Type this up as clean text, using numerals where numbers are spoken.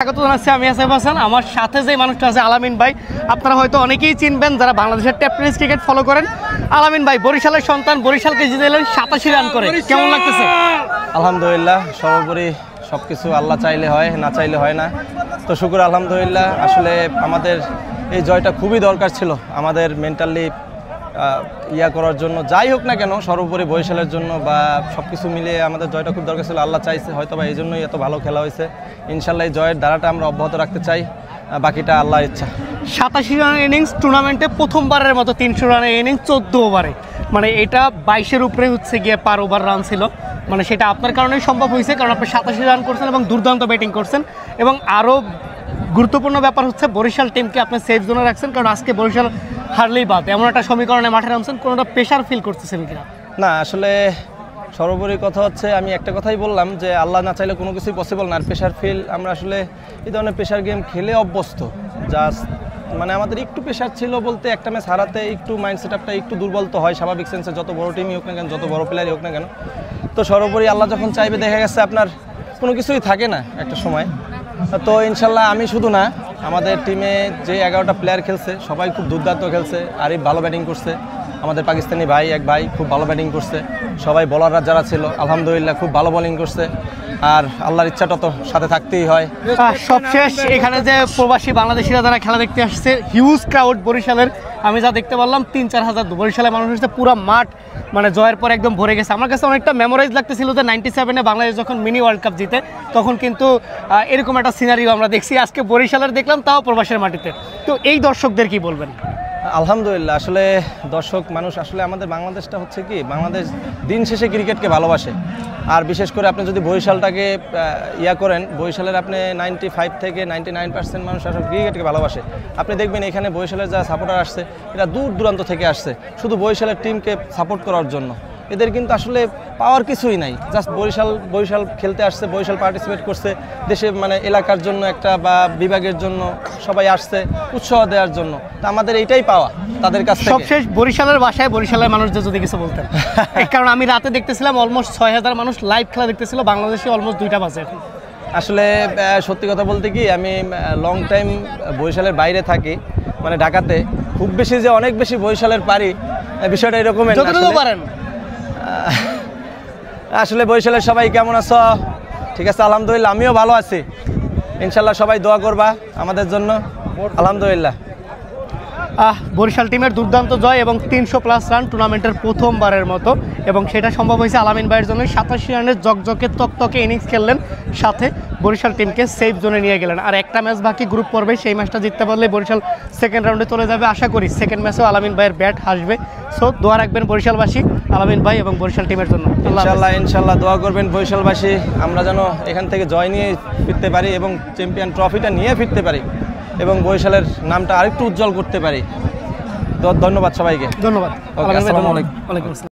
স্বাগত জানাচ্ছি আমি আসিফ হাসান। আমার সাথে যে মানুষটা আছে আলামিন ভাই, আপনারা হয়তো অনেকেই চিনবেন যারা বাংলাদেশের ট্যাপ টেনিস ক্রিকেট ফলো করেন। আলামিন ভাই বরিশালের সন্তান, বরিশালকে জিতে এলেন 87 রান করে, কেমন লাগতেছে? আলহামদুলিল্লাহ, সর্বোপরি সবকিছু আল্লাহ চাইলে হয়, না চাইলে হয় না। তো শুকর আলহামদুলিল্লাহ। আসলে আমাদের এই জয়টা খুবই দরকার ছিল, আমাদের মেন্টালি করার জন্য। যাই হোক না কেন, সর্বোপরি বরিশালের জন্য বা সব কিছু মিলিয়ে আমাদের জয়টা খুব দরকার ছিল। আল্লাহ চাইছে হয়তো বা এই জন্যই এত ভালো খেলা হয়েছে। ইনশাল্লাহ এই জয়ের ধারাটা আমরা অব্যাহত রাখতে চাই, বাকিটা আল্লাহর ইচ্ছা। 87 রানের ইনিংস, টুর্নামেন্টে প্রথমবারের মতো 300 রানের ইনিংস 14 ওভারে, মানে এটা 22-এর উপরে হচ্ছে গিয়ে পার ওভার রান ছিল। মানে সেটা আপনার কারণেই সম্ভব হয়েছে, কারণ আপনি 87 রান করছেন এবং দুর্দান্ত ব্যাটিং করছেন। এবং আরও গুরুত্বপূর্ণ ব্যাপার হচ্ছে বরিশাল টিমকে আপনি সেফ জোনে রাখছেন, কারণ আজকে বরিশাল হারলেই বাদ, এমন একটা সমীকরণে মাঠে নামছেন। কোনোটা প্রেশার ফিল করতেছেন কিনা? না, আসলে সর্বোপরি কথা হচ্ছে, আমি একটা কথাই বললাম যে আল্লাহ না চাইলে কোনো কিছুই পসিবল না। আর প্রেশার ফিল, আমরা আসলে এই ধরনের প্রেশার গেম খেলে অভ্যস্ত। জাস্ট মানে আমাদের একটু প্রেশার ছিল বলতে, একটা ম্যাচ হারাতে একটু মাইন্ড সেট আপটা একটু দুর্বল তো হয় স্বাভাবিক সেন্সে, যত বড় টিমই হোক না কেন, যত বড় প্লেয়ারই হোক না কেন। তো সর্বোপরি আল্লাহ যখন চাইবে, দেখা গেছে আপনার কোনো কিছুই থাকে না একটা সময়। তো ইনশাল্লাহ আমি শুধু না, আমাদের টিমে যে 11টা প্লেয়ার খেলছে সবাই খুব দুর্দান্ত খেলছে। আরিফ ভালো ব্যাটিং করছে, আমাদের পাকিস্তানি এক ভাই খুব ভালো ব্যাটিং করছে, সবাই বোলাররা যারা ছিল আলহামদুলিল্লাহ খুব ভালো বোলিং করছে। আর আল্লাহর ইচ্ছাটা তো সাথে থাকতেই হয়। সবশেষ এখানে যে প্রবাসী বাংলাদেশিরা যারা খেলা দেখতে আসছে, হিউজ ক্রাউড বরিশালের, আমি যা দেখতে পারলাম 3-4 হাজার বরিশালের মানুষ হচ্ছে, পুরো মাঠ মানে জয়ের পর একদম ভরে গেছে। আমার কাছে অনেকটা মেমোরাইজ লাগতেছিল যে 97-এ বাংলাদেশ যখন মিনি ওয়ার্ল্ড কাপ জিতে, তখন কিন্তু এরকম একটা সিনারিও আমরা দেখছি। আজকে বরিশালের দেখলাম, তাও প্রবাসের মাটিতে। তো এই দর্শকদের কি বলবেন? আলহামদুলিল্লাহ, আসলে দর্শক মানুষ, আসলে আমাদের বাংলাদেশটা হচ্ছে কি, বাংলাদেশ দিন শেষে ক্রিকেটকে ভালোবাসে। আর বিশেষ করে আপনি যদি বরিশালটাকে করেন, বরিশালের আপনি 95 থেকে 99% মানুষ আসলে ক্রিকেটকে ভালোবাসে। আপনি দেখবেন এখানে বরিশালের যারা সাপোর্টার আসছে, এরা দূর দূরান্ত থেকে আসছে শুধু বরিশালের টিমকে সাপোর্ট করার জন্য। এদের কিন্তু আসলে পাওয়ার কিছুই নাই, জাস্ট বরিশাল খেলতে আসছে, বরিশাল পার্টিসিপেট করছে, দেশে মানে এলাকার জন্য একটা বা বিভাগের জন্য সবাই আসছে উৎসাহ দেওয়ার জন্য। তা আমাদের এইটাই পাওয়া তাদের কাছ থেকে। সবশেষ বরিশালের বাসায় বরিশালের মানুষদের যদি কিছু বলতেন। কারণ আমি রাতে দেখতেছিলাম অলমোস্ট 6000 মানুষ লাইভ খেলা দেখতেছিল, বাংলাদেশে অলমোস্ট 2টা বাজে এখন। আসলে সত্যি কথা বলতে কি, আমি লং টাইম বরিশালের বাইরে থাকি, মানে ঢাকাতে। খুব বেশি যে অনেক বেশি বরিশালের পারি, বিষয়টা এরকমই পারেন। আসলে বরিশালের সবাই কেমন আছো? ঠিক আছে, আলহামদুলিল্লাহ আমিও ভালো আছি। ইনশাল্লাহ সবাই দোয়া করবা আমাদের জন্য। আলহামদুলিল্লাহ। বরিশাল টিমের দুর্দান্ত জয় এবং 300+ রান টুর্নামেন্টের প্রথমবারের মতো, এবং সেটা সম্ভব হয়েছে আলামিন ভাইয়ের জন্য। 87 রানের জকজকে তকতকে ইনিংস খেললেন, সাথে বরিশাল টিমকে সেফ জোনে নিয়ে গেলেন। আর একটা ম্যাচ বাকি গ্রুপ পর্বে, সেই ম্যাচটা জিততে পারলে বরিশাল সেকেন্ড রাউন্ডে চলে যাবে। আশা করি সেকেন্ড ম্যাচেও আলামিন ভাইয়ের ব্যাট আসবে। সো দোয়া রাখবেন বরিশালবাসী আলামিন ভাই এবং বরিশাল টিমের জন্য। ইনশাল্লাহ দোয়া করবেন বরিশালবাসী, আমরা যেন এখান থেকে জয় নিয়ে ফিরতে পারি এবং চ্যাম্পিয়ন ট্রফিটা নিয়ে ফিরতে পারি এবং বরিশালের নামটা আরেকটু উজ্জ্বল করতে পারি। ধন্যবাদ সবাইকে। ধন্যবাদ। আসসালামু আলাইকুম। ওয়ালাইকুম আসসালাম।